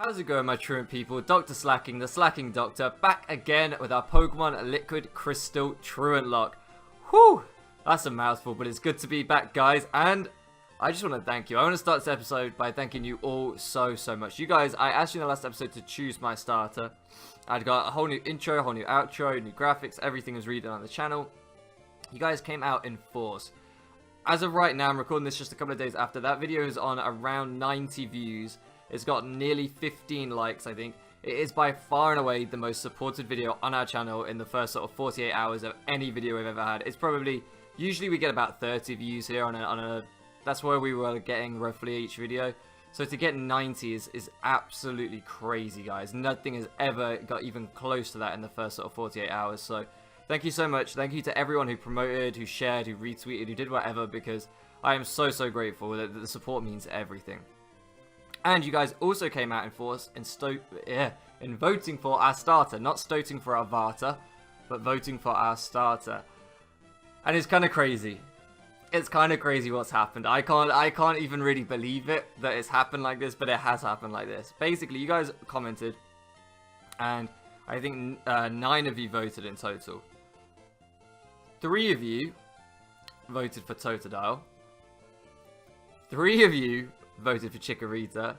How's it going, my truant people? Dr. Slacking, the Slacking Doctor, back again with our Pokemon Liquid Crystal Truantlocke. Whew! That's a mouthful, but it's good to be back, guys, and I just want to thank you. I want to start this episode by thanking you all so much. You guys, I asked you in the last episode to choose my starter. I'd got a whole new intro, a whole new outro, new graphics, everything was redone on the channel. You guys came out in force. As of right now, I'm recording this just a couple of days after. That video is on around 90 views. It's got nearly 15 likes, I think. It is by far and away the most supported video on our channel in the first sort of 48 hours of any video we've ever had. It's probably, usually we get about 30 views here on a that's where we were getting roughly each video. So to get 90 is absolutely crazy, guys. Nothing has ever got even close to that in the first sort of 48 hours. So thank you so much. Thank you to everyone who promoted, who shared, who retweeted, who did whatever, because I am so grateful that the support means everything. And you guys also came out in force in voting for our starter. Not stoting for our Varta, but voting for our starter. And it's kind of crazy. It's kind of crazy what's happened. I can't even really believe it that it's happened like this, but it has happened like this. Basically, you guys commented, and I think 9 of you voted in total. 3 of you voted for Totodile. 3 of you voted for Chikorita,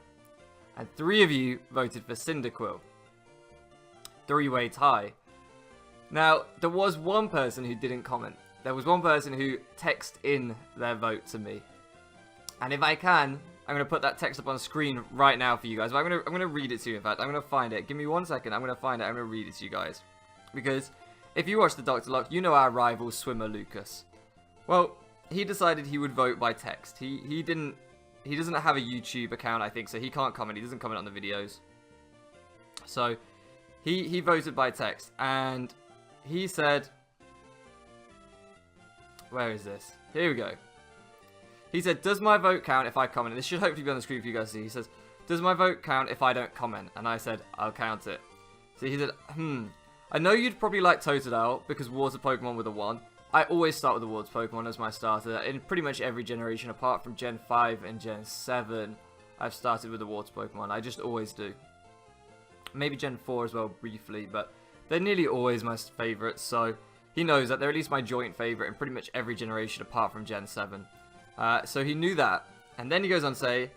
and 3 of you voted for Cyndaquil. 3-way tie. Now, there was one person who didn't comment. There was one person who texted in their vote to me. And if I can, I'm going to put that text up on screen right now for you guys. But I'm going to read it to you, in fact. I'm going to find it. Give me 1 second. I'm going to find it. I'm going to read it to you guys. Because if you watch the Dr. Locke, you know our rival swimmer Lucas. Well, he decided he would vote by text. He doesn't have a YouTube account, I think, so he can't comment. He doesn't comment on the videos. So he voted by text, and he said, where is this? Here we go. He said, does my vote count if I comment? This should hopefully be on the screen for you guys to see. He says, does my vote count if I don't comment? And I said, I'll count it. So he said, I know you'd probably like Totodile because water Pokemon with a 1. I always start with the water Pokemon as my starter. In pretty much every generation, apart from Gen 5 and Gen 7, I've started with the water Pokemon. I just always do. Maybe Gen 4 as well, briefly, but they're nearly always my favourites, so he knows that they're at least my joint favourite in pretty much every generation apart from Gen 7. So he knew that. And then he goes on to say,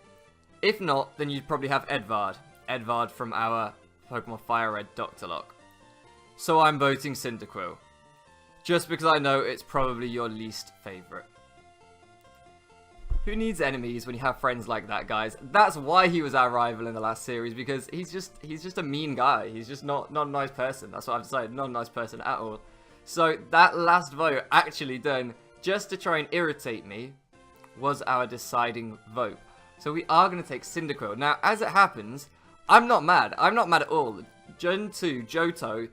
if not, then you'd probably have Edvard. Edvard from our Pokemon Fire Red Dr. Locke. So I'm voting Cyndaquil. Just because I know it's probably your least favourite. Who needs enemies when you have friends like that, guys? That's why he was our rival in the last series, because he's just a mean guy. He's just not a nice person. That's what I've decided. Not a nice person at all. So that last vote, actually done just to try and irritate me, was our deciding vote. So we are going to take Cyndaquil. Now, as it happens, I'm not mad. I'm not mad at all. Gen 2, Johto,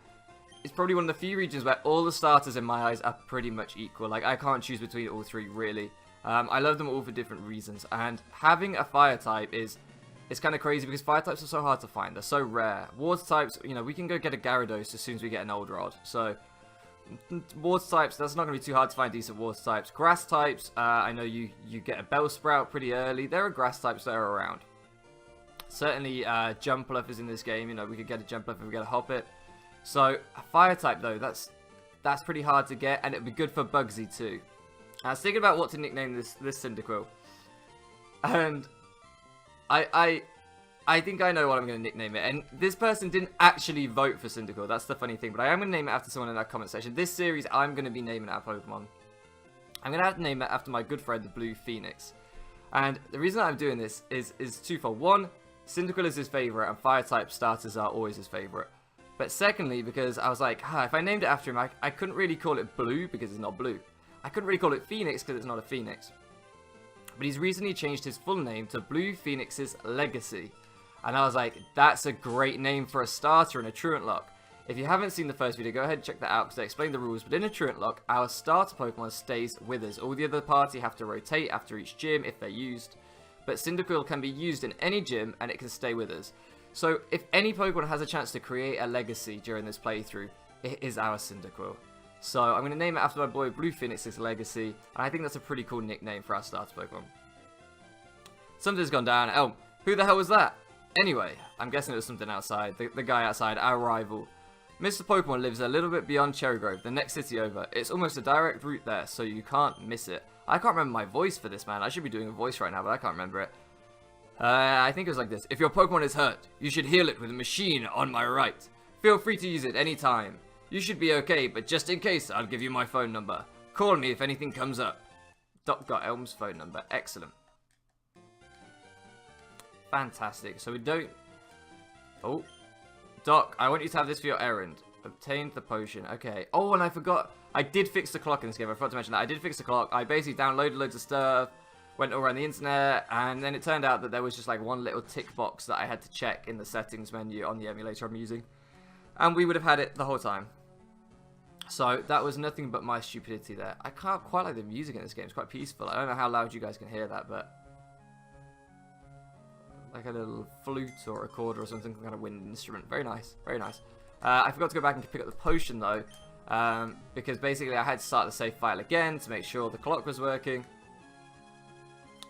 it's probably one of the few regions where all the starters in my eyes are pretty much equal. Like, I can't choose between all 3, really. I love them all for different reasons. And having a fire type it's kind of crazy because fire types are so hard to find. They're so rare. Water types, you know, we can go get a Gyarados as soon as we get an old rod. So, water types, that's not going to be too hard to find decent water types. Grass types, I know you get a Bellsprout pretty early. There are grass types that are around. Certainly, Jumpluff is in this game. You know, we could get a Jumpluff if we get a Hoppip. So, a fire type, though, that's pretty hard to get, and it'd be good for Bugsy, too. I was thinking about what to nickname this Cyndaquil, and I think I know what I'm going to nickname it, and this person didn't actually vote for Cyndaquil, that's the funny thing, but I am going to name it after someone in that comment section. This series, I'm going to be naming our Pokemon. I'm going to have to name it after my good friend, the Blue Phoenix, and the reason I'm doing this is twofold. One, Cyndaquil is his favourite, and fire-type starters are always his favourite. But secondly, because I was like, if I named it after him, I couldn't really call it Blue because it's not blue. I couldn't really call it Phoenix because it's not a Phoenix. But he's recently changed his full name to Blue Phoenix's Legacy. And I was like, that's a great name for a starter in a Truantlocke. If you haven't seen the first video, go ahead and check that out because I explained the rules. But in a Truantlocke, our starter Pokemon stays with us. All the other party have to rotate after each gym if they're used. But Cyndaquil can be used in any gym and it can stay with us. So, if any Pokemon has a chance to create a legacy during this playthrough, it is our Cyndaquil. So, I'm going to name it after my boy Blue Phoenix's Legacy, and I think that's a pretty cool nickname for our starter Pokemon. Something's gone down. Oh, who the hell was that? Anyway, I'm guessing it was something outside. The guy outside, our rival. Mr. Pokemon lives a little bit beyond Cherry Grove, the next city over. It's almost a direct route there, so you can't miss it. I can't remember my voice for this, man. I should be doing a voice right now, but I can't remember it. I think it was like this. If your Pokemon is hurt, you should heal it with a machine on my right. Feel free to use it anytime. You should be okay, but just in case, I'll give you my phone number. Call me if anything comes up. Doc got Elm's phone number. Excellent. Fantastic. So we don't... Oh. Doc, I want you to have this for your errand. Obtained the potion. Okay. Oh, and I forgot. I did fix the clock in this game. I forgot to mention that. I did fix the clock. I basically downloaded loads of stuff. Went all around the internet. And then it turned out that there was just like one little tick box that I had to check in the settings menu on the emulator I'm using. And we would have had it the whole time. So that was nothing but my stupidity there. I can't quite like the music in this game. It's quite peaceful. I don't know how loud you guys can hear that, but... like a little flute or a recorder or something, kind of wind instrument. Very nice, very nice. I forgot to go back and pick up the potion though, because basically I had to start the save file again to make sure the clock was working.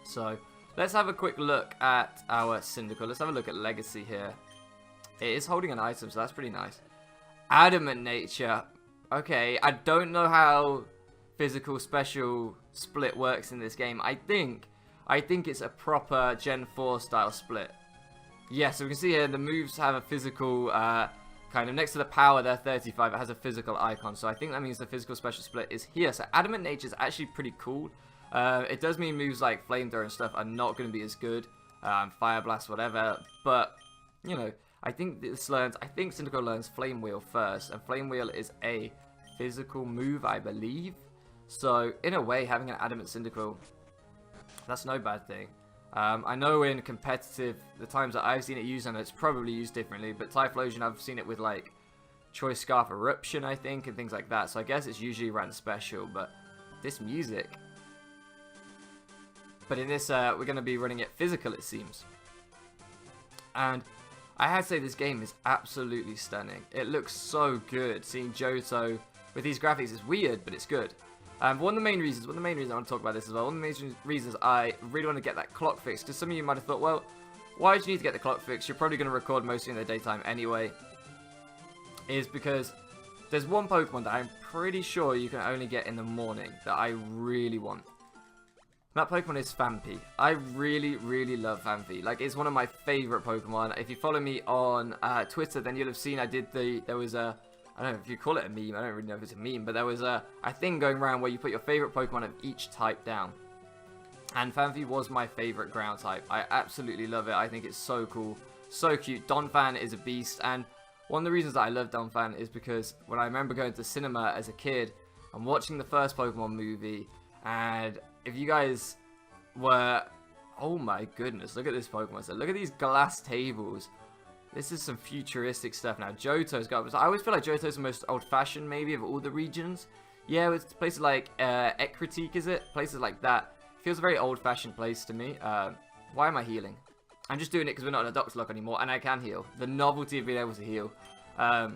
So let's have a quick look at our Cyndaquil. Let's have a look at Legacy here. It is holding an item, so that's pretty nice. Adamant Nature. Okay, I don't know how physical special split works in this game. I think it's a proper Gen 4 style split. Yeah, so we can see here the moves have a physical, kind of next to the power there, 35, it has a physical icon. So I think that means the physical special split is here. So Adamant Nature is actually pretty cool. It does mean moves like Flamethrower and stuff are not going to be as good. Fire Blast, whatever. But, you know, I think Cyndaquil learns Flame Wheel first. And Flame Wheel is a physical move, I believe. So, in a way, having an Adamant Cyndaquil... that's no bad thing. I know in competitive, the times that I've seen it used, and it's probably used differently, but Typhlosion, I've seen it with like Choice Scarf Eruption, I think, and things like that. So I guess it's usually ran special, but this music. But in this, we're going to be running it physical, it seems. And I have to say this game is absolutely stunning. It looks so good. Seeing Johto with these graphics is weird, but it's good. One of the main reasons I want to talk about this as well, one of the main reasons I really want to get that clock fixed, because some of you might have thought, well, why do you need to get the clock fixed? You're probably going to record mostly in the daytime anyway. Is because there's one Pokemon that I'm pretty sure you can only get in the morning that I really want. That Pokemon is Phanpy. I really, really love Phanpy. Like, it's one of my favorite Pokemon. If you follow me on Twitter, then you'll have seen I did there was a, I don't know if you call it a meme, I don't really know if it's a meme, but there was a thing going around where you put your favorite Pokemon of each type down. And Phanpy was my favorite ground type. I absolutely love it. I think it's so cool, so cute. Donphan is a beast, and one of the reasons that I love Donphan is because when I remember going to cinema as a kid and watching the first Pokemon movie, and if you guys were, oh my goodness, look at this Pokemon set. Look at these glass tables. This is some futuristic stuff now. Johto's got, I always feel like Johto's the most old-fashioned maybe of all the regions. Yeah, it's places like Ekritique, is it? Places like that. Feels a very old-fashioned place to me. Why am I healing? I'm just doing it because we're not in a Nuzlocke anymore, and I can heal. The novelty of being able to heal. Yeah,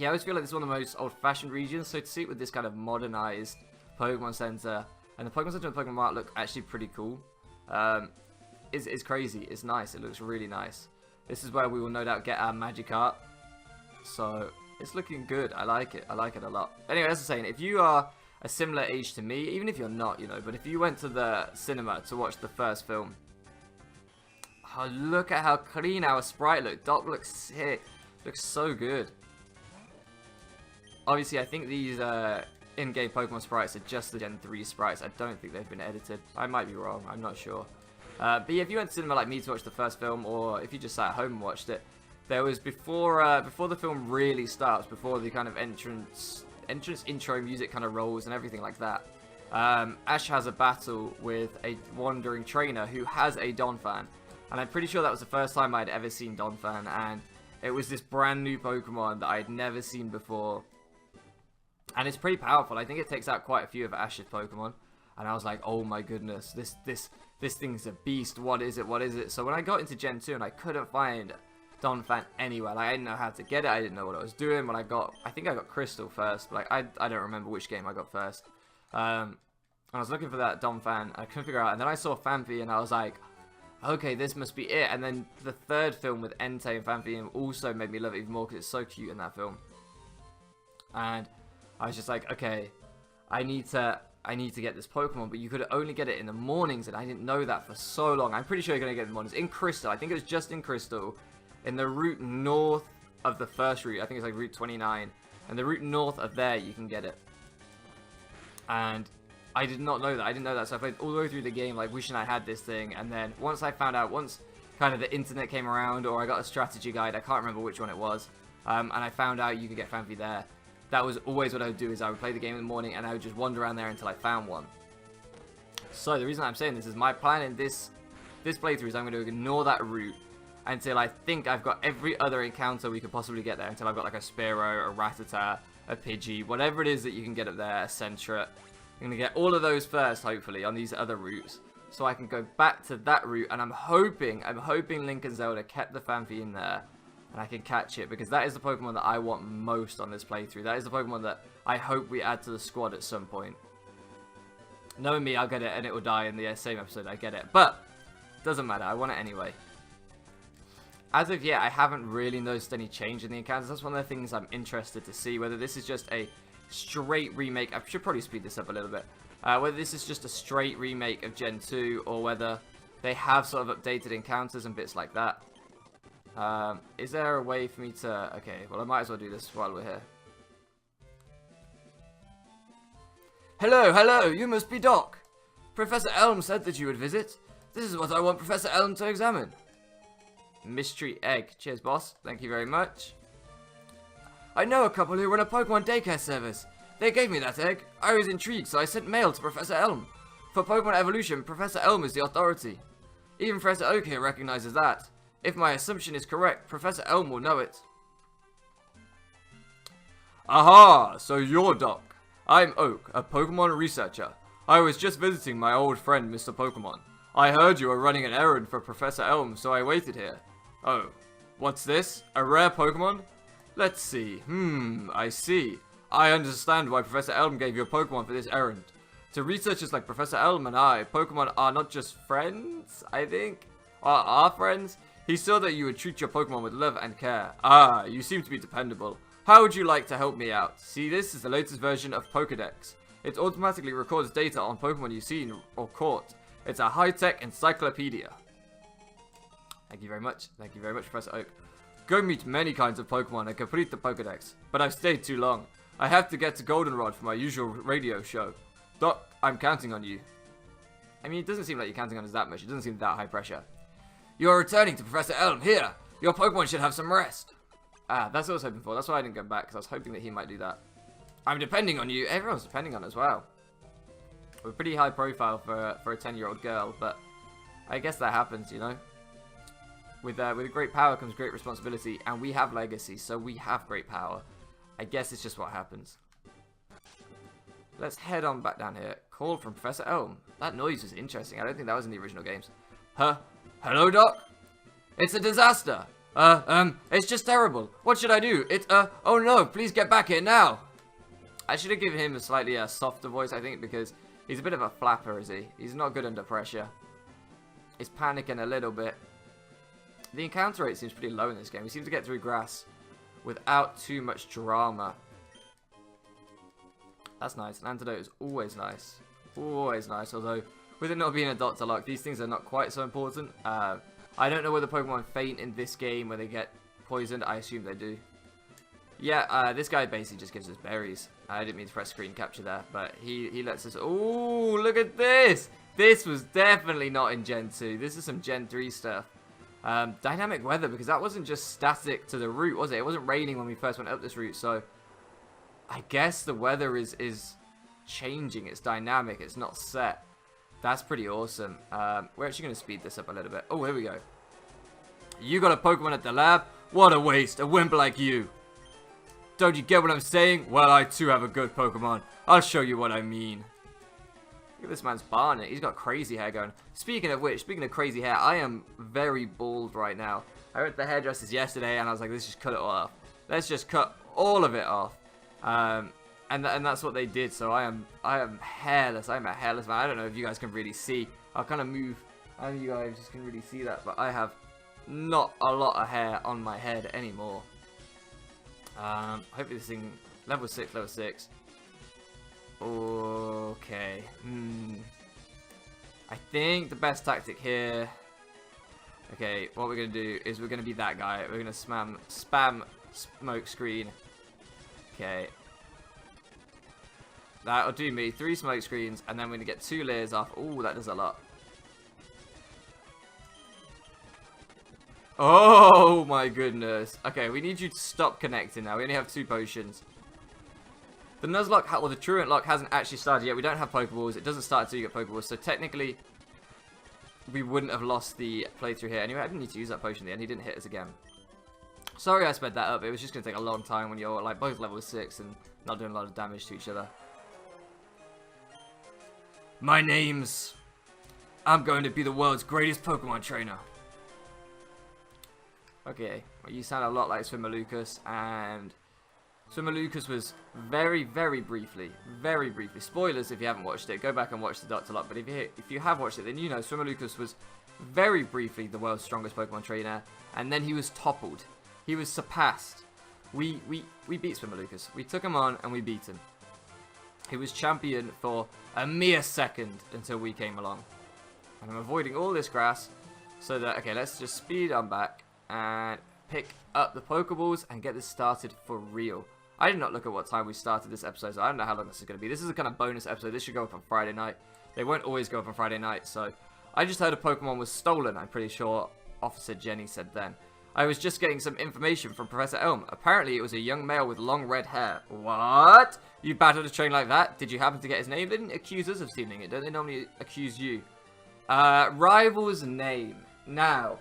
I always feel like this is one of the most old-fashioned regions, so to see it with this kind of modernized Pokemon Center, and the Pokemon Center and the Pokemon Mart look actually pretty cool. It's crazy. It's nice. It looks really nice. This is where we will no doubt get our Magikarp. So, it's looking good. I like it. I like it a lot. Anyway, as I was saying, if you are a similar age to me, even if you're not, you know, but if you went to the cinema to watch the first film, oh, look at how clean our sprite looks. Doc looks sick. Looks so good. Obviously, I think these in-game Pokemon sprites are just the Gen 3 sprites. I don't think they've been edited. I might be wrong. I'm not sure. But yeah, if you went to cinema like me to watch the first film, or if you just sat at home and watched it, there was before the film really starts, before the kind of entrance intro music kind of rolls and everything like that, Ash has a battle with a wandering trainer who has a Donphan, and I'm pretty sure that was the first time I'd ever seen Donphan, and it was this brand new Pokemon that I'd never seen before, and it's pretty powerful. I think it takes out quite a few of Ash's Pokemon, and I was like, oh my goodness, this thing's a beast. What is it? What is it? So when I got into Gen 2 and I couldn't find Donphan anywhere, like I didn't know how to get it, I didn't know what I was doing. When I think I got Crystal first, but like I don't remember which game I got first. And I was looking for that Donphan, I couldn't figure out, and then I saw Phanpy, and I was like, okay, this must be it. And then the third film with Entei and Fanfium also made me love it even more because it's so cute in that film. And I was just like, okay, I need to get this Pokemon, but you could only get it in the mornings, and I didn't know that for so long. I'm pretty sure you're going to get it in the mornings. In Crystal, I think it was just in Crystal, in the route north of the first route. I think it's like Route 29. And the route north of there, you can get it. And I did not know that. I didn't know that. So I played all the way through the game, like, wishing I had this thing. And then once I found out, once kind of the internet came around, or I got a strategy guide, I can't remember which one it was, and I found out you could get Fanfi there. That was always what I would do, is I would play the game in the morning, and I would just wander around there until I found one. So the reason I'm saying this is my plan in this playthrough is I'm going to ignore that route until I think I've got every other encounter we could possibly get there. Until I've got like a Spearow, a Rattata, a Pidgey, whatever it is that you can get up there, a Sentret. I'm going to get all of those first, hopefully, on these other routes. So I can go back to that route, and I'm hoping Link and Zelda kept the Fanfi in there. And I can catch it, because that is the Pokemon that I want most on this playthrough. That is the Pokemon that I hope we add to the squad at some point. Knowing me, I'll get it and it will die in the same episode. I get it. But, doesn't matter. I want it anyway. As of yet, I haven't really noticed any change in the encounters. That's one of the things I'm interested to see. Whether this is just a straight remake. I should probably speed this up a little bit. Whether this is just a straight remake of Gen 2, or whether they have sort of updated encounters and bits like that. Is there a way for me to... Okay, well, I might as well do this while we're here. Hello, hello, you must be Doc. Professor Elm said that you would visit. This is what I want Professor Elm to examine. Mystery egg. Cheers, boss. Thank you very much. I know a couple who run a Pokemon daycare service. They gave me that egg. I was intrigued, so I sent mail to Professor Elm. For Pokemon evolution, Professor Elm is the authority. Even Professor Oak here recognizes that. If my assumption is correct, Professor Elm will know it. Aha! So you're Doc. I'm Oak, a Pokemon researcher. I was just visiting my old friend, Mr. Pokemon. I heard you were running an errand for Professor Elm, so I waited here. Oh, what's this? A rare Pokemon? Let's see. I see. I understand why Professor Elm gave you a Pokemon for this errand. To researchers like Professor Elm and I, Pokemon are not just friends, I think? Are friends? He saw that you would treat your Pokemon with love and care. Ah, you seem to be dependable. How would you like to help me out? See, this is the latest version of Pokédex. It automatically records data on Pokemon you've seen or caught. It's a high-tech encyclopedia. Thank you very much. Thank you very much, Professor Oak. Go meet many kinds of Pokemon and complete the Pokédex. But I've stayed too long. I have to get to Goldenrod for my usual radio show. Doc, I'm counting on you. I mean, it doesn't seem like you're counting on us that much. It doesn't seem that high pressure. You are returning to Professor Elm. Here, your Pokemon should have some rest. Ah, that's what I was hoping for. That's why I didn't go back, because I was hoping that he might do that. I'm depending on you. Everyone's depending on us. Wow. We're pretty high profile for a 10-year-old girl, but I guess that happens, you know. With great power comes great responsibility, and we have legacy, so we have great power. I guess it's just what happens. Let's head on back down here. Call from Professor Elm. That noise was interesting. I don't think that was in the original games. Huh? Hello, Doc? It's a disaster. It's just terrible. What should I do? Oh no, please get back here now. I should have given him a slightly softer voice, I think, because he's a bit of a flapper, is he? He's not good under pressure. He's panicking a little bit. The encounter rate seems pretty low in this game. We seem to get through grass without too much drama. That's nice. An antidote is always nice. Always nice, although with it not being a Dr. Luck, these things are not quite so important. I don't know whether Pokemon faint in this game when they get poisoned. I assume they do. Yeah, this guy basically just gives us berries. I didn't mean to press screen capture there, but he lets us... Ooh, look at this! This was definitely not in Gen 2. This is some Gen 3 stuff. Dynamic weather, because that wasn't just static to the route, was it? It wasn't raining when we first went up this route, so... I guess the weather is changing. It's dynamic. It's not set. That's pretty awesome. We're actually going to speed this up a little bit. Oh, here we go. You got a Pokemon at the lab? What a waste. A wimp like you. Don't you get what I'm saying? Well, I too have a good Pokemon. I'll show you what I mean. Look at this man's barnet. He's got crazy hair going. Speaking of which, speaking of crazy hair, I am very bald right now. I went to the hairdressers yesterday and I was like, let's just cut it all off. Let's just cut all of it off. And that's what they did. So I am hairless. I'm a hairless man. I don't know if you guys can really see. I'll kind of move I know you guys just can really see that, but I have not a lot of hair on my head anymore. Hopefully this thing, level 6, level 6. Okay. I think the best tactic here. Okay, what we're gonna do is we're gonna be that guy. We're gonna spam smoke screen. Okay. That'll do me. 3 smoke screens, and then we're gonna get 2 layers off. Ooh, that does a lot. Oh my goodness. Okay, we need you to stop connecting now. We only have 2 potions. The Nuzlocke, or the Truantlocke, hasn't actually started yet. We don't have Pokeballs. It doesn't start until you get Pokeballs. So technically, we wouldn't have lost the playthrough here. Anyway, I didn't need to use that potion at the end. He didn't hit us again. Sorry I sped that up. It was just going to take a long time when you're like both level 6 and not doing a lot of damage to each other. My name's... I'm going to be the world's greatest Pokemon trainer. Okay, well, you sound a lot like Swimmer Lucas, and Swimmer Lucas was very briefly, spoilers if you haven't watched it, go back and watch the Dr. Lock, but if you have watched it, then you know Swimmer Lucas was very briefly the world's strongest Pokemon trainer, and then he was toppled. He was surpassed. We beat Swimmer Lucas. We took him on and we beat him. He was champion for a mere second until we came along. And I'm avoiding all this grass so that, okay, let's just speed on back and pick up the Pokeballs and get this started for real. I did not look at what time we started this episode, so I don't know how long this is going to be. This is a kind of bonus episode. This should go up on Friday night. They won't always go up on Friday night, so I just heard a Pokemon was stolen, I'm pretty sure Officer Jenny said then. I was just getting some information from Professor Elm. Apparently it was a young male with long red hair. What? You battled a train like that? Did you happen to get his name? They didn't accuse us of stealing it. Don't they normally accuse you? Rival's name. Now,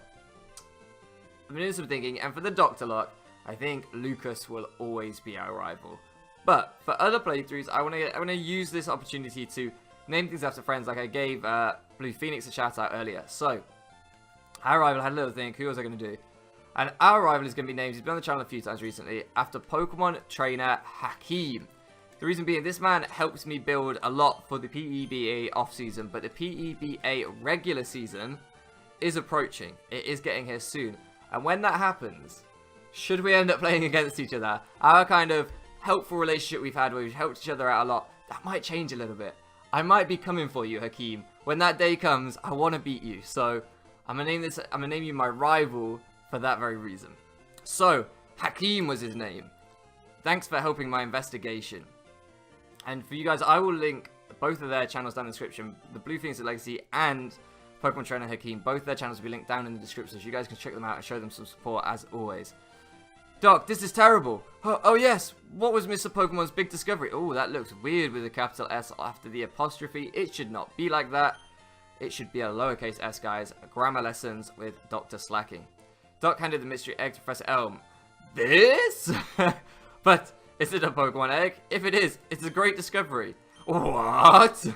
I've been doing some thinking, and for the Dr. Lock, I think Lucas will always be our rival. But for other playthroughs, I want to use this opportunity to name things after friends, like I gave Blue Phoenix a shout out earlier. So our rival had a little think. Who was I going to do? And our rival is going to be named. He's been on the channel a few times recently after Pokemon trainer Hakeem. The reason being, this man helps me build a lot for the PEBA off season, but the PEBA regular season is approaching. It is getting here soon. And when that happens, should we end up playing against each other, our kind of helpful relationship we've had where we've helped each other out a lot, that might change a little bit. I might be coming for you, Hakeem. When that day comes, I want to beat you. So I'm gonna name you my rival for that very reason. So Hakeem was his name. Thanks for helping my investigation. And for you guys, I will link both of their channels down in the description. The Blue Phoenix Legacy and Pokemon Trainer Hakeem, both their channels will be linked down in the description, so you guys can check them out and show them some support as always. Doc, this is terrible. Oh yes, what was Mr. Pokemon's big discovery? Oh, that looks weird with a capital S after the apostrophe. It should not be like that. It should be a lowercase s, guys. Grammar lessons with Dr. Slacking. Doc handed the mystery egg to Professor Elm. This? But is it a Pokemon egg? If it is, it's a great discovery. What?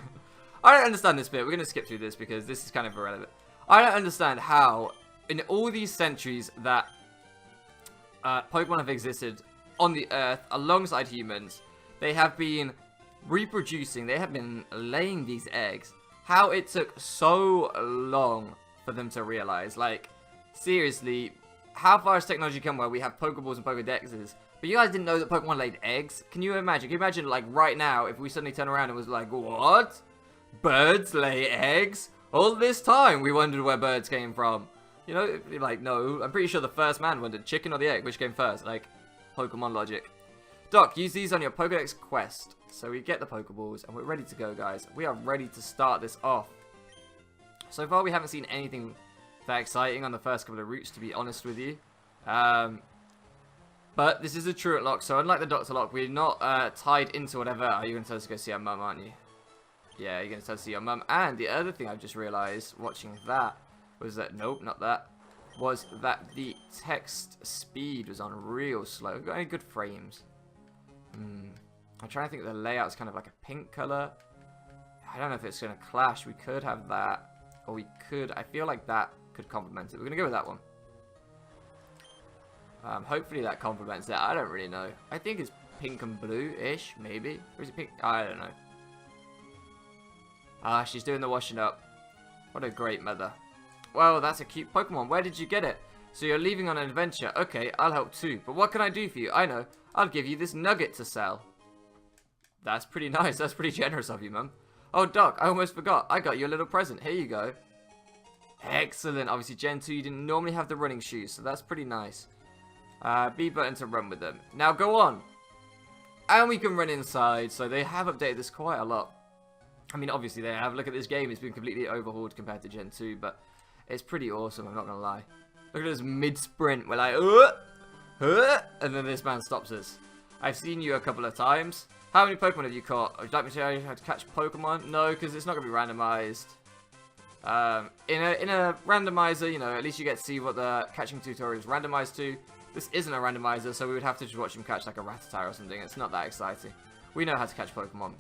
I don't understand this bit. We're going to skip through this because this is kind of irrelevant. I don't understand how, in all these centuries that Pokemon have existed on the Earth alongside humans, they have been reproducing, they have been laying these eggs. How it took so long for them to realize. Like, seriously, how far has technology come where we have Pokeballs and Pokedexes, but you guys didn't know that Pokemon laid eggs? Can you imagine? Can you imagine, like, right now, if we suddenly turn around and was like, what? Birds lay eggs? All this time we wondered where birds came from. You know, like, no, I'm pretty sure the first man wondered chicken or the egg, which came first, like, Pokemon logic. Doc, use these on your Pokedex quest. So we get the Pokeballs, and we're ready to go, guys. We are ready to start this off. So far, we haven't seen anything that exciting on the first couple of routes, to be honest with you. But this is a Truantlocke, so unlike the Dr. Lock, we're not tied into whatever. Oh, you're going to tell us to go see our mum, aren't you? Yeah, you're going to tell us to see your mum. And the other thing I've just realised, watching that, was that, nope, not that, was that the text speed was on real slow. We've got any good frames? I'm trying to think the layout's kind of like a pink colour. I don't know if it's going to clash. We could have that, or we could, I feel like that could complement it. We're going to go with that one. Hopefully that complements it. I don't really know. I think it's pink and blue-ish, maybe. Or is it pink? I don't know. Ah, she's doing the washing up. What a great mother. Well, that's a cute Pokemon. Where did you get it? So you're leaving on an adventure. Okay, I'll help too. But what can I do for you? I know. I'll give you this nugget to sell. That's pretty nice. That's pretty generous of you, Mum. Oh, Doc, I almost forgot. I got you a little present. Here you go. Excellent. Obviously, Gen 2, you didn't normally have the running shoes, so that's pretty nice. B button to run with them. Now, go on. And we can run inside, so they have updated this quite a lot. I mean, obviously they have. Look at this game. It's been completely overhauled compared to Gen 2, but it's pretty awesome, I'm not going to lie. Look at us mid-sprint. We're like, and then this man stops us. I've seen you a couple of times. How many Pokemon have you caught? Would you like me to tell you how to catch Pokemon? No, because it's not going to be randomized. In a randomizer, you know, at least you get to see what the catching tutorial is randomized to. This isn't a randomizer, so we would have to just watch him catch like a Rattata or something. It's not that exciting. We know how to catch Pokemon.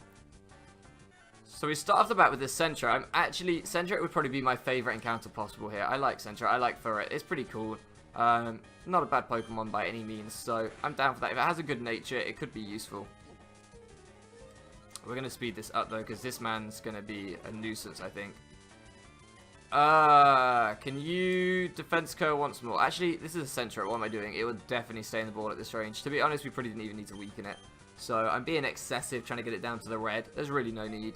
So we start off the bat with this Sentret. Sentret would probably be my favorite encounter possible here. I like Sentret. I like Furret. It's pretty cool. Not a bad Pokemon by any means, so I'm down for that. If it has a good nature, it could be useful. We're going to speed this up, though, because this man's going to be a nuisance, I think. Can you defense curl once more? Actually, this is a Sentret. What am I doing? It would definitely stay in the ball at this range. To be honest, we probably didn't even need to weaken it. So I'm being excessive, trying to get it down to the red. There's really no need.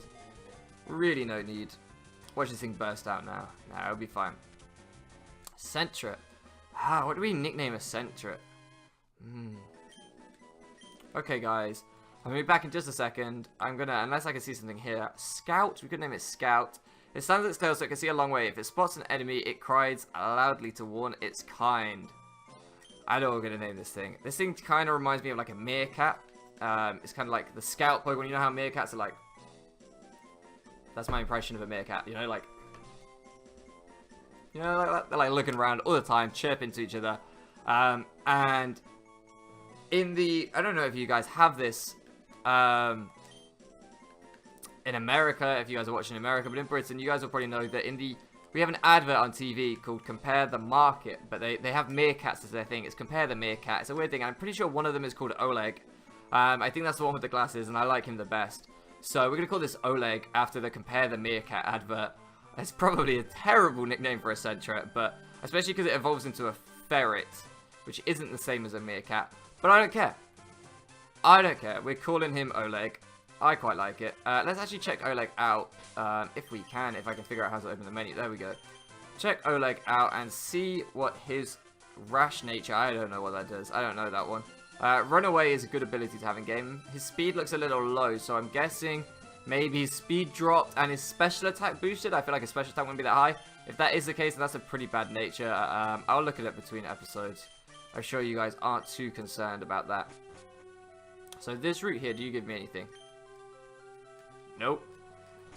Really no need. Watch this thing burst out now. Nah, it'll be fine. Sentret. What do we nickname a Sentret? Okay, guys. I'm going to be back in just a second. I'm going to, unless I can see something here. Scout. We could name it Scout. It stands its tail so it can see a long way. If it spots an enemy, it cries loudly to warn its kind. I know what we're going to name this thing. This thing kind of reminds me of like a meerkat. It's kind of like the Scout Pokemon. You know how meerkats are like? That's my impression of a meerkat, you know, like, they're like looking around all the time, chirping to each other, and in the, I don't know if you guys have this, in America, if you guys are watching America, but in Britain, you guys will probably know that we have an advert on TV called Compare the Market, but they have meerkats as their thing. It's Compare the Meerkat. It's a weird thing, and I'm pretty sure one of them is called Oleg. I think that's the one with the glasses, and I like him the best. So we're going to call this Oleg after the Compare the Meerkat advert. It's probably a terrible nickname for a Sentret, but especially because it evolves into a ferret, which isn't the same as a meerkat. But I don't care. I don't care. We're calling him Oleg. I quite like it. Let's actually check Oleg out, if we can, if I can figure out how to open the menu. There we go. Check Oleg out and see what his rash nature, I don't know what that does. I don't know that one. Runaway is a good ability to have in game. His speed looks a little low, so I'm guessing maybe his speed dropped and his special attack boosted. I feel like his special attack wouldn't be that high. If that is the case, then that's a pretty bad nature. I'll look at it between episodes. I'm sure you guys aren't too concerned about that. So this route here, do you give me anything? Nope.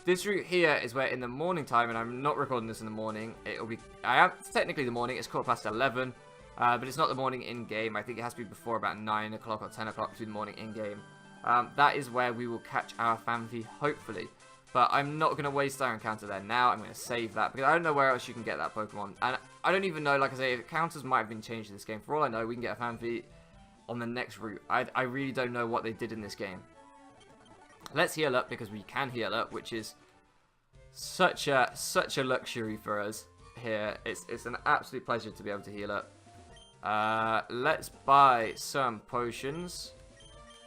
This route here is where in the morning time, and I'm not recording this in the morning, it's technically the morning, it's 11:15. But it's not the morning in-game. I think it has to be before about 9 o'clock or 10 o'clock between the morning in-game. That is where we will catch our Phanpy, hopefully. But I'm not going to waste our encounter there now. I'm going to save that, because I don't know where else you can get that Pokemon. And I don't even know, like I say, if encounters might have been changed in this game. For all I know, we can get a Phanpy on the next route. I really don't know what they did in this game. Let's heal up, because we can heal up, which is such a luxury for us here. It's an absolute pleasure to be able to heal up. Let's buy some potions.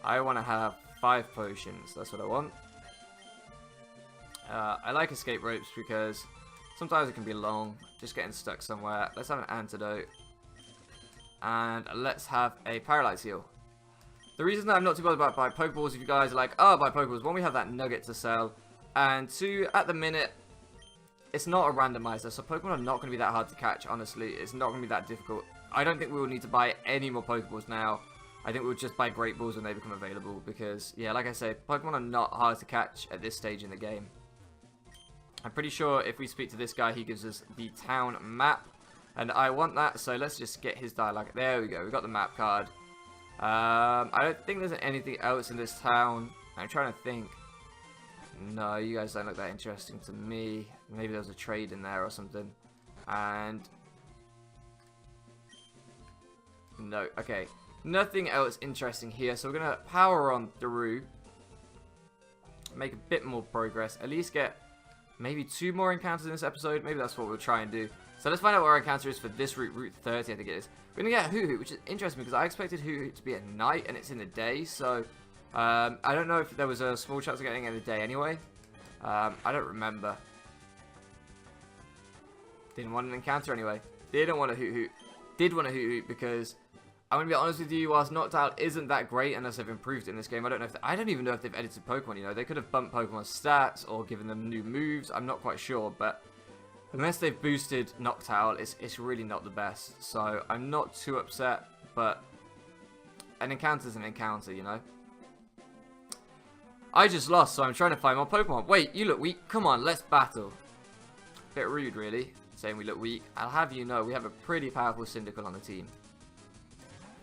I want to have 5 potions. That's what I want. I like escape ropes because sometimes it can be long, just getting stuck somewhere. Let's have an antidote. And let's have a paralyze heal. The reason that I'm not too bothered about buying pokeballs, if you guys are like, oh, buy pokeballs, one, we have that nugget to sell. And 2, at the minute, it's not a randomizer, so Pokemon are not going to be that hard to catch, honestly. It's not going to be that difficult. I don't think we will need to buy any more Pokeballs now. I think we'll just buy Great Balls when they become available, because, yeah, like I say, Pokemon are not hard to catch at this stage in the game. I'm pretty sure if we speak to this guy, he gives us the town map, and I want that, so let's just get his dialogue. There we go, we got the map card. I don't think there's anything else in this town. I'm trying to think. No, you guys don't look that interesting to me. Maybe there was a trade in there or something. And no, okay. Nothing else interesting here. So we're going to power on through. Make a bit more progress. At least get maybe 2 more encounters in this episode. Maybe that's what we'll try and do. So let's find out what our encounter is for this route, Route 30, I think it is. We're going to get Hoo-Hoo, which is interesting because I expected Hoo-Hoo to be at night and it's in the day. So I don't know if there was a small chance of getting it in the day anyway. I don't remember. Didn't want an encounter anyway. Didn't want a Hoo-Hoo. Did want a Hoo-Hoo because I'm going to be honest with you, whilst Noctowl isn't that great unless they've improved it in this game, I don't even know if they've edited Pokemon, you know. They could have bumped Pokemon's stats or given them new moves. I'm not quite sure, but unless they've boosted Noctowl, it's really not the best. So I'm not too upset, but an encounter's an encounter, you know. I just lost, so I'm trying to find more Pokemon. Wait, you look weak. Come on, let's battle. Bit rude, really, saying we look weak. I'll have you know, we have a pretty powerful Cyndaquil on the team.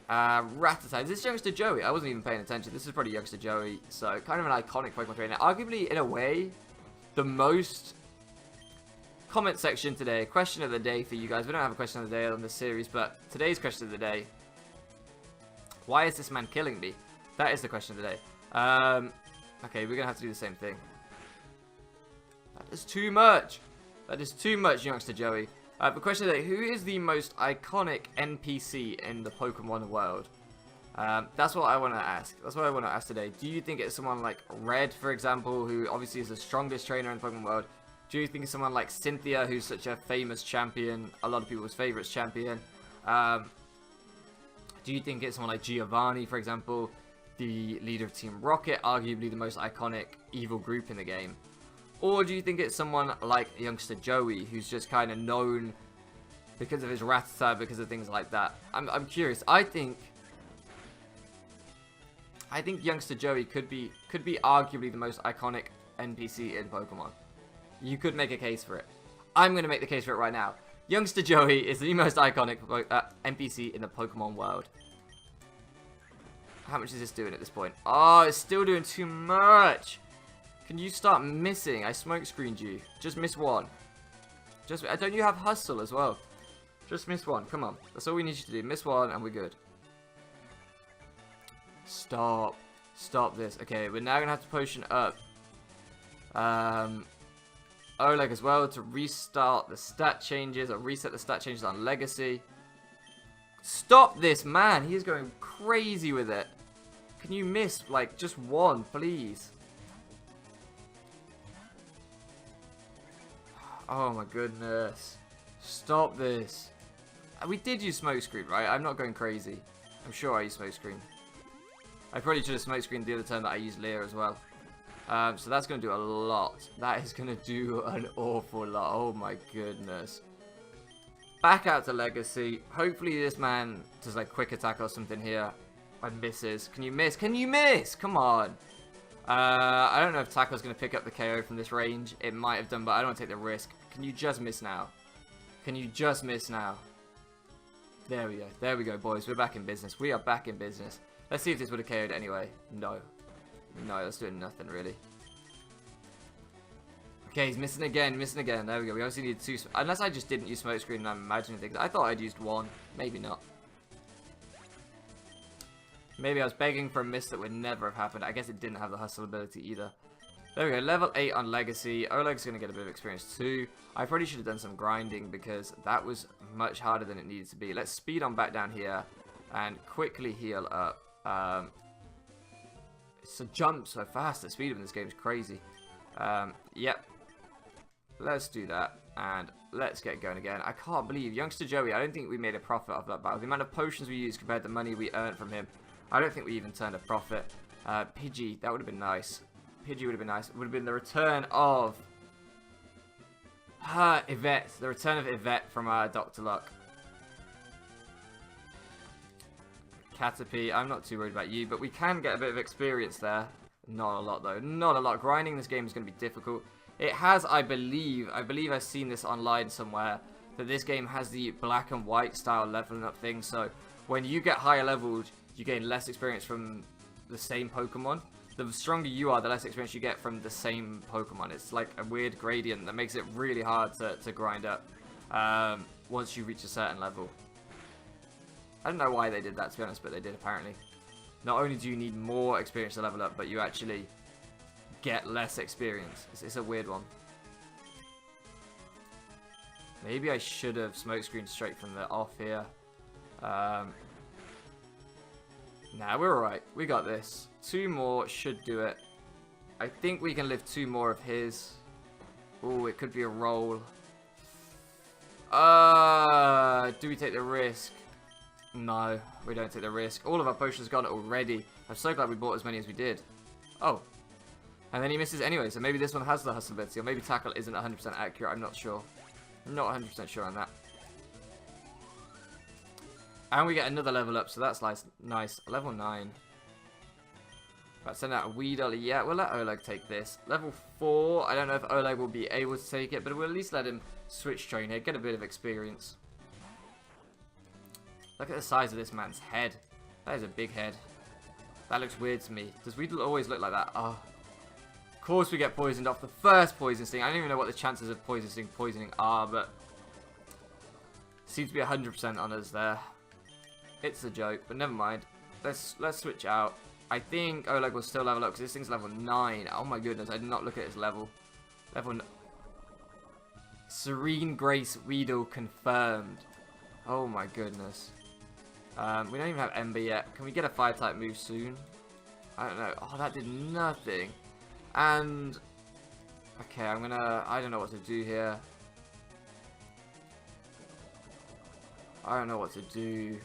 Rattata. Is this youngster Joey? I wasn't even paying attention. This is probably youngster Joey. So, kind of an iconic Pokemon trainer. Arguably, in a way, the most... Comment section today. Question of the day for you guys. We don't have a question of the day on this series, but today's question of the day. Why is this man killing me? That is the question of the day. Okay, we're going to have to do the same thing. That is too much. That is too much, youngster Joey. The question is, who is the most iconic NPC in the Pokemon world? That's what I want to ask. That's what I want to ask today. Do you think it's someone like Red, for example, who obviously is the strongest trainer in the Pokemon world? Do you think it's someone like Cynthia, who's such a famous champion, a lot of people's favorites champion? Do you think it's someone like Giovanni, for example, the leader of Team Rocket, arguably the most iconic evil group in the game? Or do you think it's someone like youngster Joey, who's just kind of known because of his Rattata, because of things like that? I'm curious. I think youngster Joey could be arguably the most iconic NPC in Pokemon. You could make a case for it. I'm going to make the case for it right now. Youngster Joey is the most iconic NPC in the Pokemon world. How much is this doing at this point? Oh, it's still doing too much. Can you start missing? I smoke screened you. Just miss one. Don't you have hustle as well? Just miss one. Come on. That's all we need you to do. Miss one and we're good. Stop. Stop this. Okay, we're now going to have to potion up. Oleg as well to restart the stat changes or reset the stat changes on Legacy. Stop this, man. He is going crazy with it. Can you miss, like, just one, please? Oh my goodness. Stop this. We did use smokescreen, right? I'm not going crazy. I'm sure I used smokescreen. I probably should have smokescreened the other time that I used Leer as well. So that's going to do a lot. That is going to do an awful lot. Oh my goodness. Back out to Legacy. Hopefully this man does like quick attack or something here. And misses. Can you miss? Can you miss? Come on. I don't know if Tackle's going to pick up the KO from this range. It might have done, but I don't want to take the risk. Can you just miss now? Can you just miss now? There we go. There we go, boys. We're back in business. We are back in business. Let's see if this would have KO'd anyway. No. No, that's doing nothing, really. Okay, he's missing again. Missing again. There we go. We obviously need 2... Unless I just didn't use smokescreen and I'm imagining things. I thought I'd used 1. Maybe not. Maybe I was begging for a miss that would never have happened. I guess it didn't have the hustle ability either. There we go. Level 8 on Legacy. Oleg's going to get a bit of experience too. I probably should have done some grinding because that was much harder than it needed to be. Let's speed on back down here and quickly heal up. It's a jump so fast. The speed of this game is crazy. Yep. Let's do that. And let's get going again. I can't believe youngster Joey. I don't think we made a profit off that battle. The amount of potions we used compared to the money we earned from him. I don't think we even turned a profit. Pidgey, that would have been nice. Pidgey would have been nice. It would have been the return of Yvette. The return of Yvette from Dr. Luck. Caterpie, I'm not too worried about you, but we can get a bit of experience there. Not a lot though. Not a lot. Grinding this game is going to be difficult. It has, I believe I've seen this online somewhere, that this game has the black and white style leveling up thing. So when you get higher leveled, you gain less experience from the same Pokemon. The stronger you are, the less experience you get from the same Pokemon. It's like a weird gradient that makes it really hard to grind up once you reach a certain level. I don't know why they did that, to be honest, but they did apparently. Not only do you need more experience to level up, but you actually get less experience. It's a weird one. Maybe I should have smokescreened straight from the off here. Nah, we're alright. We got this. 2 more should do it. I think we can live 2 more of his. Oh, it could be a roll. Do we take the risk? No, we don't take the risk. All of our potions got it already. I'm so glad we bought as many as we did. Oh. And then he misses anyway, so maybe this one has the hustle ability, or maybe tackle isn't 100% accurate. I'm not sure. I'm not 100% sure on that. And we get another level up, so that's nice. Level 9. Right, send out a Weedle. Yeah, we'll let Oleg take this. Level 4. I don't know if Oleg will be able to take it, but we'll at least let him switch train here. Get a bit of experience. Look at the size of this man's head. That is a big head. That looks weird to me. Does Weedle always look like that? Oh. Of course we get poisoned off the first poison sting. I don't even know what the chances of poison sting poisoning are, but seems to be 100% on us there. It's a joke, but never mind. Let's switch out. I think Oleg will still level up because this thing's level 9. Oh my goodness, I did not look at his level. Serene Grace Weedle confirmed. Oh my goodness. We don't even have Ember yet. Can we get a Fire-type move soon? I don't know. Oh, that did nothing. And okay, I don't know what to do here. I don't know what to do.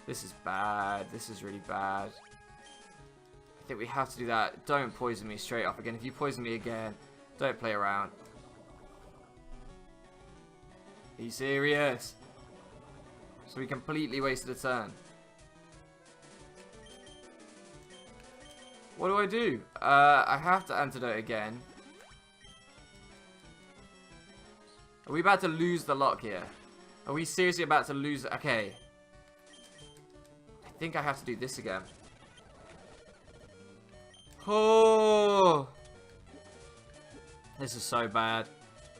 This is bad. This is really bad. I think we have to do that. Don't poison me straight off again. If you poison me again, don't play around. Are you serious? So we completely wasted a turn. What do I do? I have to antidote again. Are we about to lose the lock here? Are we seriously about to lose? Okay. I think I have to do this again. Oh! This is so bad.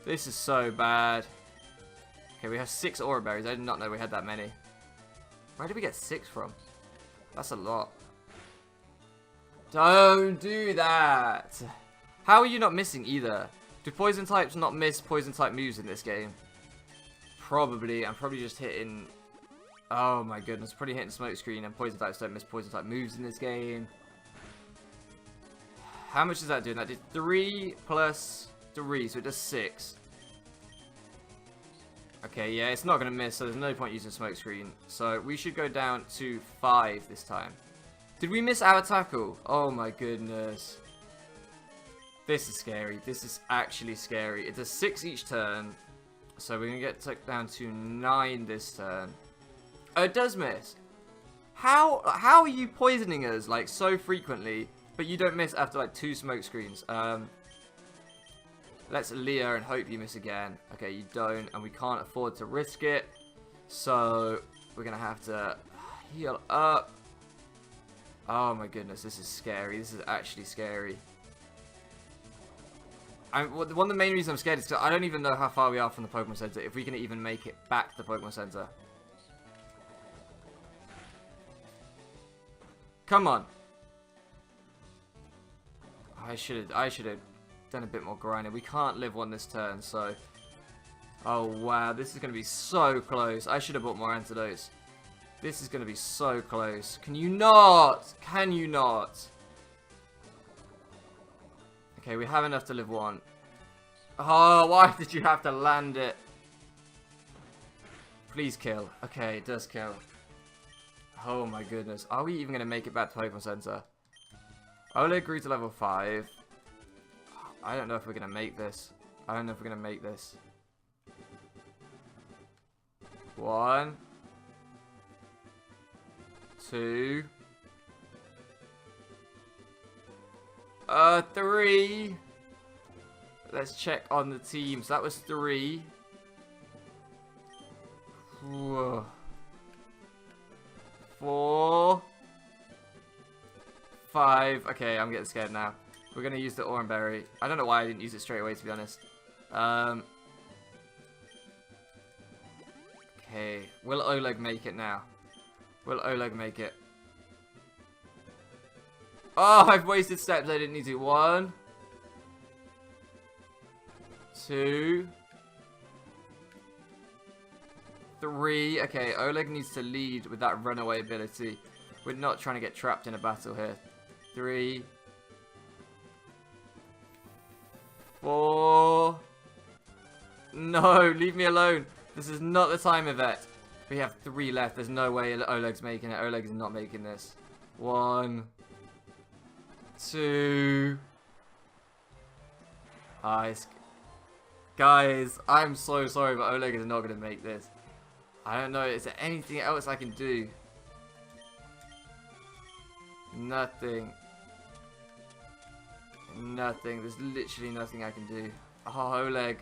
This is so bad. Okay, we have 6 aura berries. I did not know we had that many. Where did we get 6 from? That's a lot. Don't do that. How are you not missing either? Do poison types not miss poison type moves in this game? Probably. I'm probably just hitting... Oh my goodness. Probably hitting smoke screen, and poison types don't miss poison type moves in this game. How much is that doing? That did 3 plus 3, so it does 6. Okay, yeah, it's not going to miss, so there's no point using smoke screen. So we should go down to 5 this time. Did we miss our tackle? Oh my goodness. This is scary. This is actually scary. It does 6 each turn. So we're going to get down to 9 this turn. Oh, it does miss. How are you poisoning us like so frequently, but you don't miss after like 2 smoke screens? Let's Leah and hope you miss again. Okay, you don't, and we can't afford to risk it. So we're going to have to heal up. Oh my goodness, this is scary. This is actually scary. One of the main reasons I'm scared is because I don't even know how far we are from the Pokemon Center, if we can even make it back to the Pokemon Center. Come on. I should have done a bit more grinding. We can't live 1 this turn, so... Oh wow, this is going to be so close. I should have bought more antidotes. This is going to be so close. Can you not? Can you not? Okay, we have enough to live 1. Oh, why did you have to land it? Please kill. Okay, it does kill. Oh my goodness. Are we even going to make it back to Pokemon Center? Oleg grew to level 5. I don't know if we're going to make this. I don't know if we're going to make this. 1, 2, 3. Let's check on the teams. That was 3. Whoa. 4, 5. Okay, I'm getting scared now. We're going to use the Oran Berry. I don't know why I didn't use it straight away, to be honest. Okay. Will Oleg make it now? Will Oleg make it? Oh, I've wasted steps I didn't need to. 1, 2, 3. Okay, Oleg needs to lead with that runaway ability. We're not trying to get trapped in a battle here. 3, 4. No, leave me alone. This is not the time, Yvette. We have 3 left. There's no way Oleg's making it. Oleg is not making this. 1, 2. Guys, I'm so sorry, but Oleg is not going to make this. I don't know. Is there anything else I can do? Nothing. Nothing. There's literally nothing I can do. Oh, Oleg.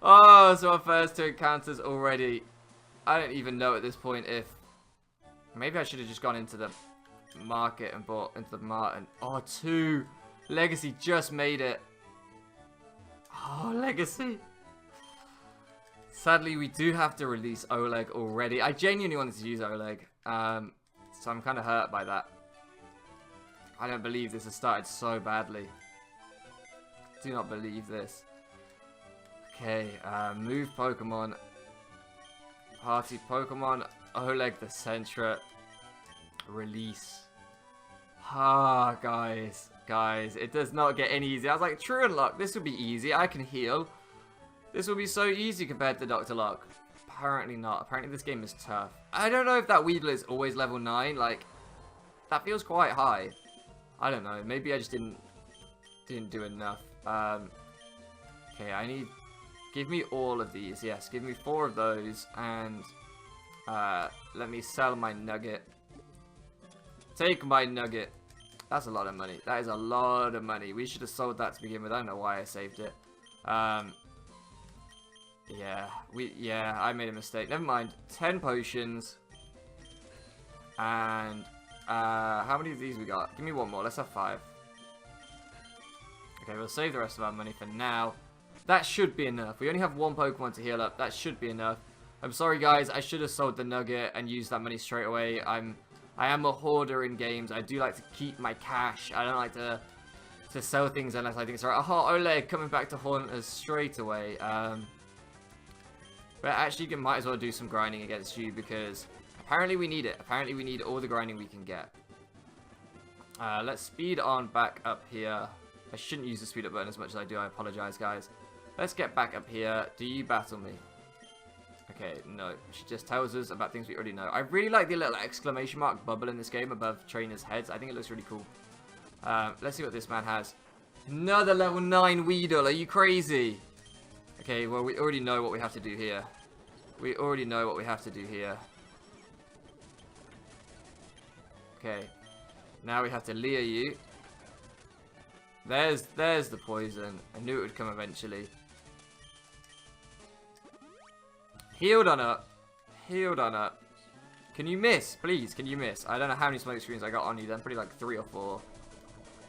Oh, so our first 2 encounters already. I don't even know at this point if... Maybe I should have just gone into the market and bought into the mart and... Oh, 2. Legacy just made it. Oh, Legacy. Sadly, we do have to release Oleg already. I genuinely wanted to use Oleg. So I'm kind of hurt by that. I don't believe this has started so badly. Do not believe this. Okay, move Pokemon. Party Pokemon. Oleg the SENTRET. Release. Ah, guys. Guys, it does not get any easier. I was like, Truantlocke, this will be easy. I can heal. This will be so easy compared to Dr. Locke. Apparently not. Apparently this game is tough. I don't know if that Weedle is always level 9. Like, that feels quite high. I don't know. Maybe I just didn't do enough. Okay, I need... Give me all of these. Yes, give me 4 of those. And let me sell my nugget. Take my nugget. That's a lot of money. That is a lot of money. We should have sold that to begin with. I don't know why I saved it. Yeah, I made a mistake. Never mind. 10 potions. And how many of these we got? Give me 1 more. Let's have 5. Okay, we'll save the rest of our money for now. That should be enough. We only have 1 Pokemon to heal up. That should be enough. I'm sorry, guys. I should have sold the nugget and used that money straight away. I am a hoarder in games. I do like to keep my cash. I don't like to sell things unless I think it's right. Oh, Oleg coming back to haunt us straight away. But actually, you might as well do some grinding against you because apparently we need it. Apparently we need all the grinding we can get. Let's speed on back up here. I shouldn't use the speed up button as much as I do. I apologize, guys. Let's get back up here. Do you battle me? Okay, no. She just tells us about things we already know. I really like the little exclamation mark bubble in this game above trainers' heads. I think it looks really cool. Let's see what this man has. Another level 9 Weedle. Are you crazy? Okay, well, we already know what we have to do here. We already know what we have to do here. Okay. Now we have to lure you. There's the poison. I knew it would come eventually. Healed on up. Healed on up. Can you miss? Please, can you miss? I don't know how many smoke screens I got on you then. Probably like 3 or 4.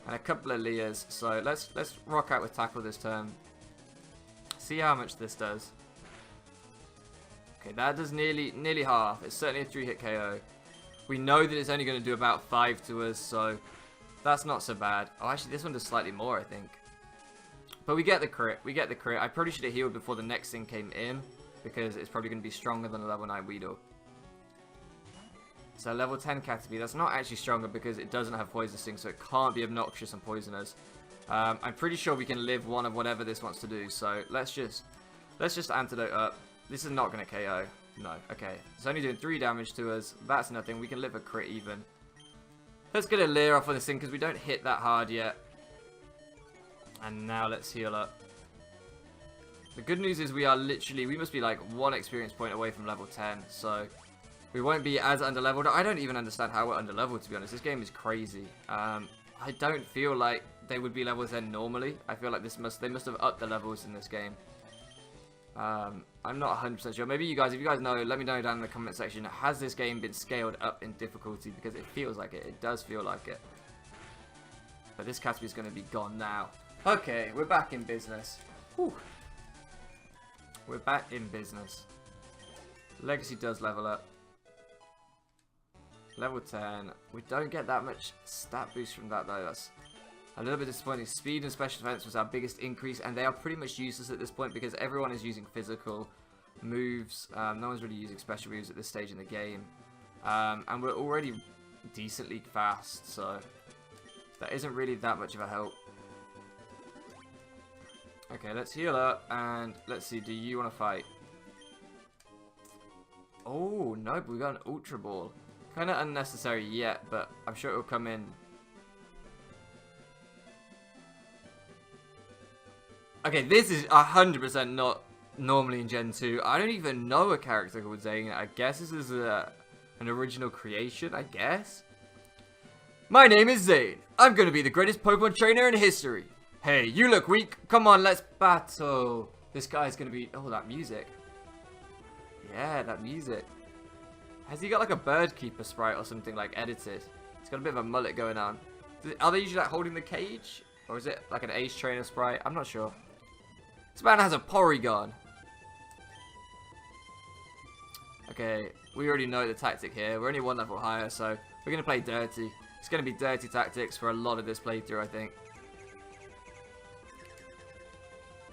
And a couple of Leas. So let's rock out with tackle this turn. See how much this does. Okay, that does nearly half. It's certainly a 3-hit KO. We know that it's only going to do about 5 to us, so that's not so bad. Oh, actually, this one does slightly more, I think. But we get the crit. We get the crit. I probably should have healed before the next thing came in, because it's probably going to be stronger than a level 9 Weedle. So level 10 Caterpie, that's not actually stronger because it doesn't have Poison Sting, so it can't be obnoxious and poisonous. I'm pretty sure we can live one of whatever this wants to do, so let's just antidote up. This is not going to KO. No, okay. It's only doing 3 damage to us. That's nothing. We can live a crit even. Let's get a Leer off on this thing because we don't hit that hard yet. And now let's heal up. The good news is we must be like 1 experience point away from level 10, so we won't be as underleveled. I don't even understand how we're underleveled, to be honest. This game is crazy. I don't feel like they would be level 10 normally. I feel like they must have upped the levels in this game. I'm not 100% sure. Maybe you guys, if you guys know, let me know down in the comment section. Has this game been scaled up in difficulty? Because it feels like it. It does feel like it. But this Caterpie is going to be gone now. Okay, we're back in business. Whew. We're back in business. Legacy does level up. Level 10. We don't get that much stat boost from that though. A little bit disappointing. Speed and special defense was our biggest increase, and they are pretty much useless at this point because everyone is using physical moves. No one's really using special moves at this stage in the game. And we're already decently fast, so that isn't really that much of a help. Okay, let's heal up, and let's see, do you want to fight? Oh, no, but we got an Ultra Ball. Kind of unnecessary yet, but I'm sure it will come in. Okay, this is 100% not normally in Gen 2. I don't even know a character called Zane. I guess this is an original creation, I guess. My name is Zane. I'm going to be the greatest Pokemon trainer in history. Hey, you look weak. Come on, let's battle. This guy's going to be... Oh, that music. Yeah, that music. Has he got like a bird keeper sprite or something like edited? He's got a bit of a mullet going on. Are they usually like holding the cage? Or is it like an Ace Trainer sprite? I'm not sure. This man has a Porygon. Okay, we already know the tactic here. We're only one level higher, so we're going to play dirty. It's going to be dirty tactics for a lot of this playthrough, I think.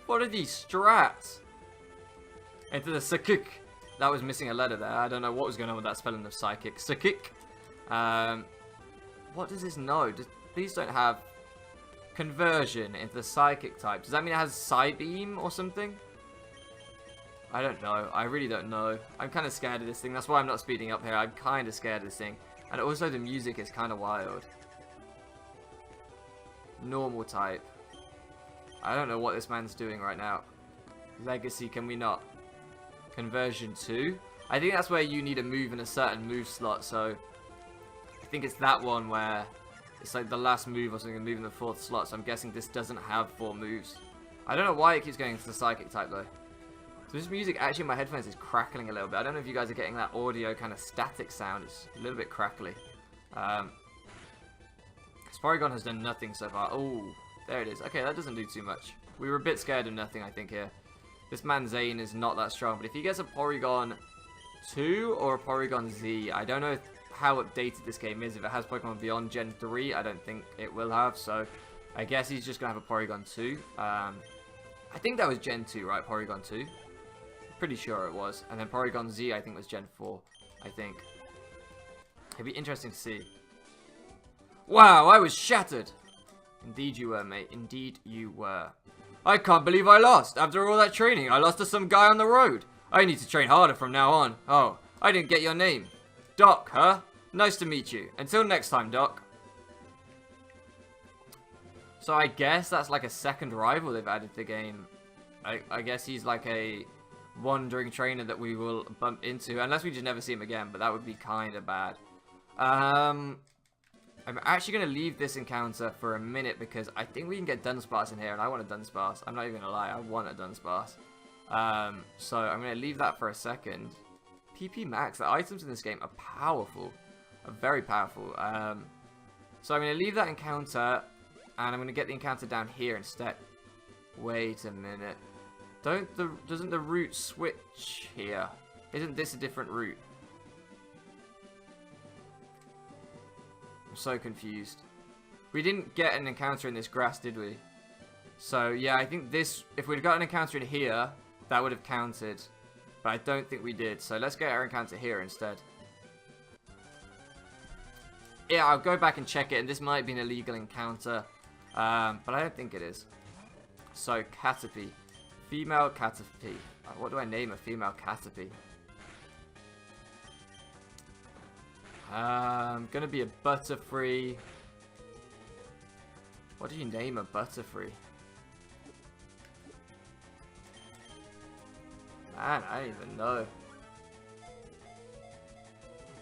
What are these strats? Into the Psychic. That was missing a letter there. I don't know what was going on with that spelling of Psychic. Psychic. What does this know? These don't have conversion into the Psychic type. Does that mean it has Psybeam or something? I don't know. I really don't know. I'm kind of scared of this thing. That's why I'm not speeding up here. I'm kind of scared of this thing. And also the music is kind of wild. Normal type. I don't know what this man's doing right now. Legacy, can we not? Conversion 2. I think that's where you need a move in a certain move slot. So I think it's that one where it's like the last move or something, a move in the 4th slot. So I'm guessing this doesn't have 4 moves. I don't know why it keeps going into the Psychic type though. So this music actually in my headphones is crackling a little bit. I don't know if you guys are getting that audio kind of static sound. It's a little bit crackly. Porygon has done nothing so far. Oh, there it is. Okay, that doesn't do too much. We were a bit scared of nothing, I think, here. This man Zane is not that strong. But if he gets a Porygon 2 or a Porygon Z, I don't know how updated this game is. If it has Pokemon beyond Gen 3, I don't think it will have. So I guess he's just going to have a Porygon 2. I think that was Gen 2, right? Porygon 2. Pretty sure it was. And then Porygon Z, I think, was Gen 4. I think. It'd be interesting to see. Wow, I was shattered. Indeed you were, mate. Indeed you were. I can't believe I lost. After all that training, I lost to some guy on the road. I need to train harder from now on. Oh, I didn't get your name. Doc, huh? Nice to meet you. Until next time, Doc. So I guess that's like a second rival they've added to the game. I guess he's like a wandering trainer that we will bump into. Unless we just never see him again, but that would be kind of bad. I'm actually going to leave this encounter for a minute because I think we can get Dunsparce in here, and I want a Dunsparce. I'm not even going to lie, I want a Dunsparce. So I'm going to leave that for a second. PP Max, the items in this game are powerful. Are very powerful. So I'm going to leave that encounter, and I'm going to get the encounter down here instead. Wait a minute. Doesn't the route switch here? Isn't this a different route? I'm so confused. We didn't get an encounter in this grass, did we? So, yeah, I think this... If we'd got an encounter in here, that would have counted. But I don't think we did. So, let's get our encounter here instead. Yeah, I'll go back and check it. And this might be an illegal encounter. But I don't think it is. So, Caterpie. Female Caterpie. What do I name a female Caterpie? Gonna be a Butterfree. What do you name a Butterfree? Man, I don't even know.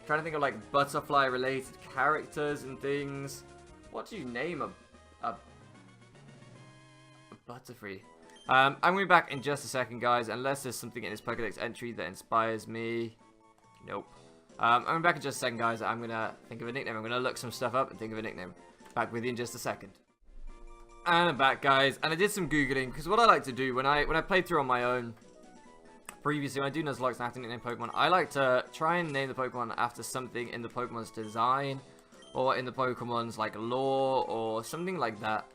Trying to think of like butterfly related characters and things. What do you name a Butterfree? I'm going to be back in just a second, guys, unless there's something in this Pokédex entry that inspires me. Nope. I'm back in just a second, guys. I'm going to think of a nickname. I'm going to look some stuff up and think of a nickname. Back with you in just a second. And I'm back, guys. And I did some Googling, because what I like to do when I played through on my own, previously, when I do Nuzlocke and I have to nickname Pokemon, I like to try and name the Pokemon after something in the Pokemon's design, or in the Pokemon's like lore or something like that.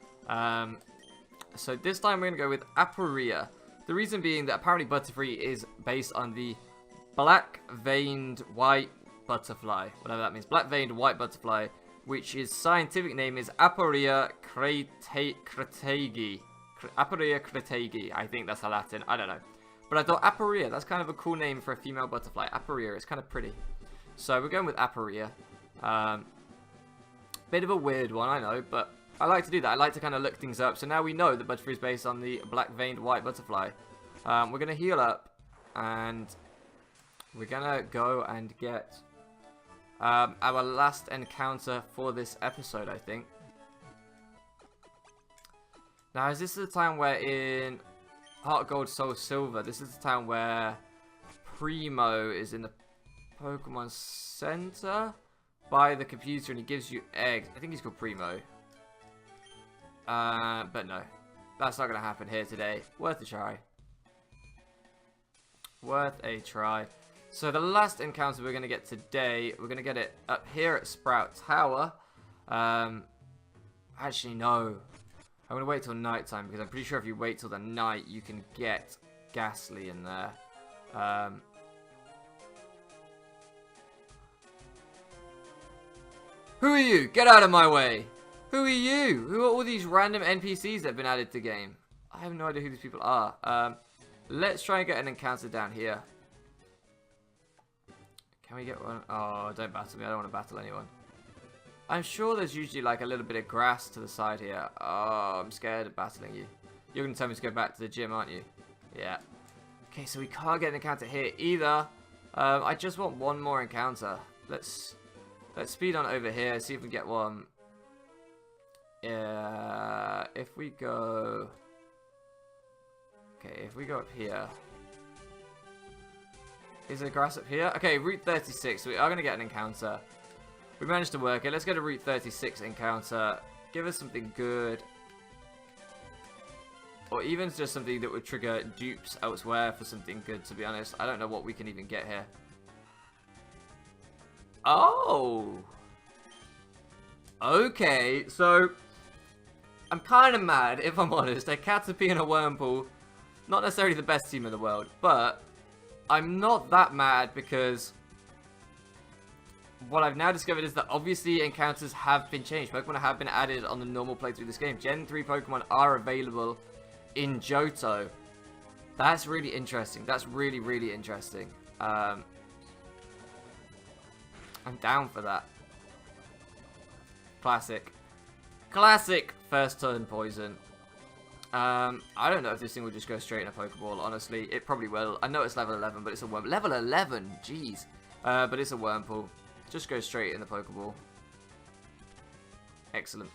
So this time we're going to go with Aporia. The reason being that apparently Butterfree is based on the black-veined white butterfly, whatever that means. Black-veined white butterfly, which his scientific name is Aporia cretegi. Aporia cretegi, I think that's a Latin, I don't know. But I thought Aporia, that's kind of a cool name for a female butterfly. Aporia, it's kind of pretty. So we're going with Aporia. Bit of a weird one, I know, but I like to do that. I like to kind of look things up. So now we know that Butterfree is based on the black-veined white butterfly. We're going to heal up, and we're going to go and get our last encounter for this episode, I think. Now, is this the time where in Heart Gold, Soul Silver, this is the time where Primo is in the Pokemon Center by the computer and he gives you eggs. I think he's called Primo. But no, that's not going to happen here today. Worth a try. Worth a try. So the last encounter we're going to get today, we're going to get it up here at Sprout Tower. Actually, no. I'm going to wait till nighttime because I'm pretty sure if you wait till the night, you can get Ghastly in there. Who are you? Get out of my way! Who are you? Who are all these random NPCs that have been added to the game? I have no idea who these people are. Let's try and get an encounter down here. Can we get one? Oh, don't battle me. I don't want to battle anyone. I'm sure there's usually like a little bit of grass to the side here. Oh, I'm scared of battling you. You're going to tell me to go back to the gym, aren't you? Yeah. Okay, so we can't get an encounter here either. I just want one more encounter. Let's speed on over here, see if we get one. If we go... Okay, if we go up here. Is there grass up here? Okay, Route 36. We are going to get an encounter. We managed to work it. Let's go to Route 36 encounter. Give us something good. Or even just something that would trigger dupes elsewhere for something good, to be honest. I don't know what we can even get here. Oh! Okay, so... I'm kind of mad, if I'm honest. A Caterpie and a Wurmple, not necessarily the best team in the world, but I'm not that mad because what I've now discovered is that obviously encounters have been changed. Pokemon have been added on the normal playthrough of this game. Gen 3 Pokemon are available in Johto. That's really interesting. That's really, really interesting. I'm down for that. Classic. Classic first turn poison. I don't know if this thing will just go straight in a Pokeball, honestly. It probably will. I know it's level 11, but it's a Worm. Level 11? Jeez. But it's a Wurmple. Just go straight in the Pokeball. Excellent.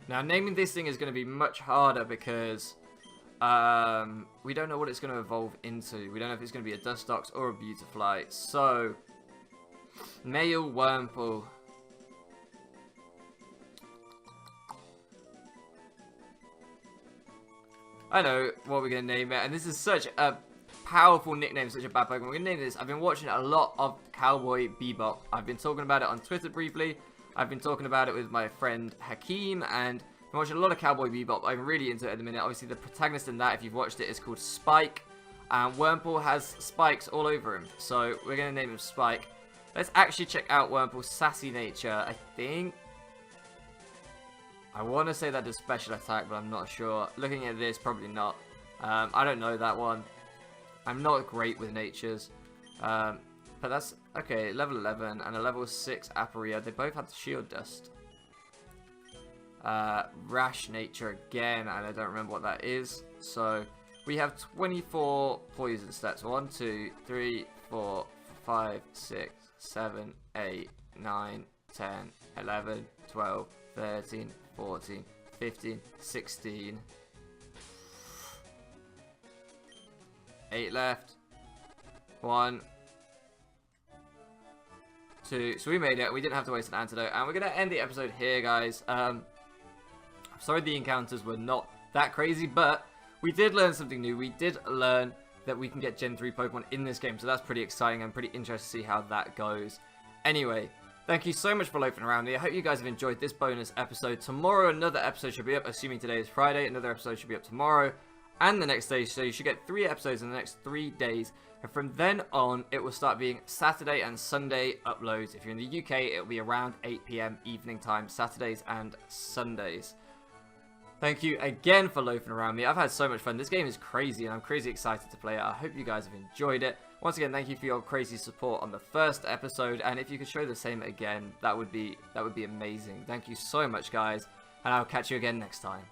Now, naming this thing is going to be much harder because we don't know what it's going to evolve into. We don't know if it's going to be a Dustox or a Beautifly. So, male Wurmple. I know what we're going to name it, and this is such a powerful nickname, such a bad Pokemon. We're going to name this. I've been watching a lot of Cowboy Bebop. I've been talking about it on Twitter briefly. I've been talking about it with my friend Hakeem, and I've been watching a lot of Cowboy Bebop. I'm really into it at the minute. Obviously, the protagonist in that, if you've watched it, is called Spike, and Wurmple has spikes all over him. So we're going to name him Spike. Let's actually check out Wurmple's sassy nature. I think... I want to say that does special attack, but I'm not sure. Looking at this, probably not. I don't know that one. I'm not great with natures. But that's... Okay, level 11 and a level 6 Aporia. They both had Shield Dust. Rash nature again, and I don't remember what that is. So, we have 24 poison stats. 1, 2, 3, 4, 5, 6, 7, 8, 9, 10, 11, 12, 13, 14, 15, 16. 8 left. 1, 2. So we made it. We didn't have to waste an antidote. And we're going to end the episode here, guys. I'm sorry the encounters were not that crazy, but we did learn something new. We did learn that we can get Gen 3 Pokemon in this game. So that's pretty exciting. I'm pretty interested to see how that goes. Anyway, Thank you so much for loafing around me. I hope you guys have enjoyed this bonus episode. Tomorrow, another episode should be up, assuming today is Friday. Another episode should be up tomorrow and the next day. So you should get 3 episodes in the next 3 days. And from then on, it will start being Saturday and Sunday uploads. If you're in the UK, it will be around 8 PM evening time, Saturdays and Sundays. Thank you again for loafing around me. I've had so much fun. This game is crazy, and I'm crazy excited to play it. I hope you guys have enjoyed it. Once again, thank you for your crazy support on the first episode, and if you could show the same again, that would be amazing. Thank you so much, guys, and I'll catch you again next time.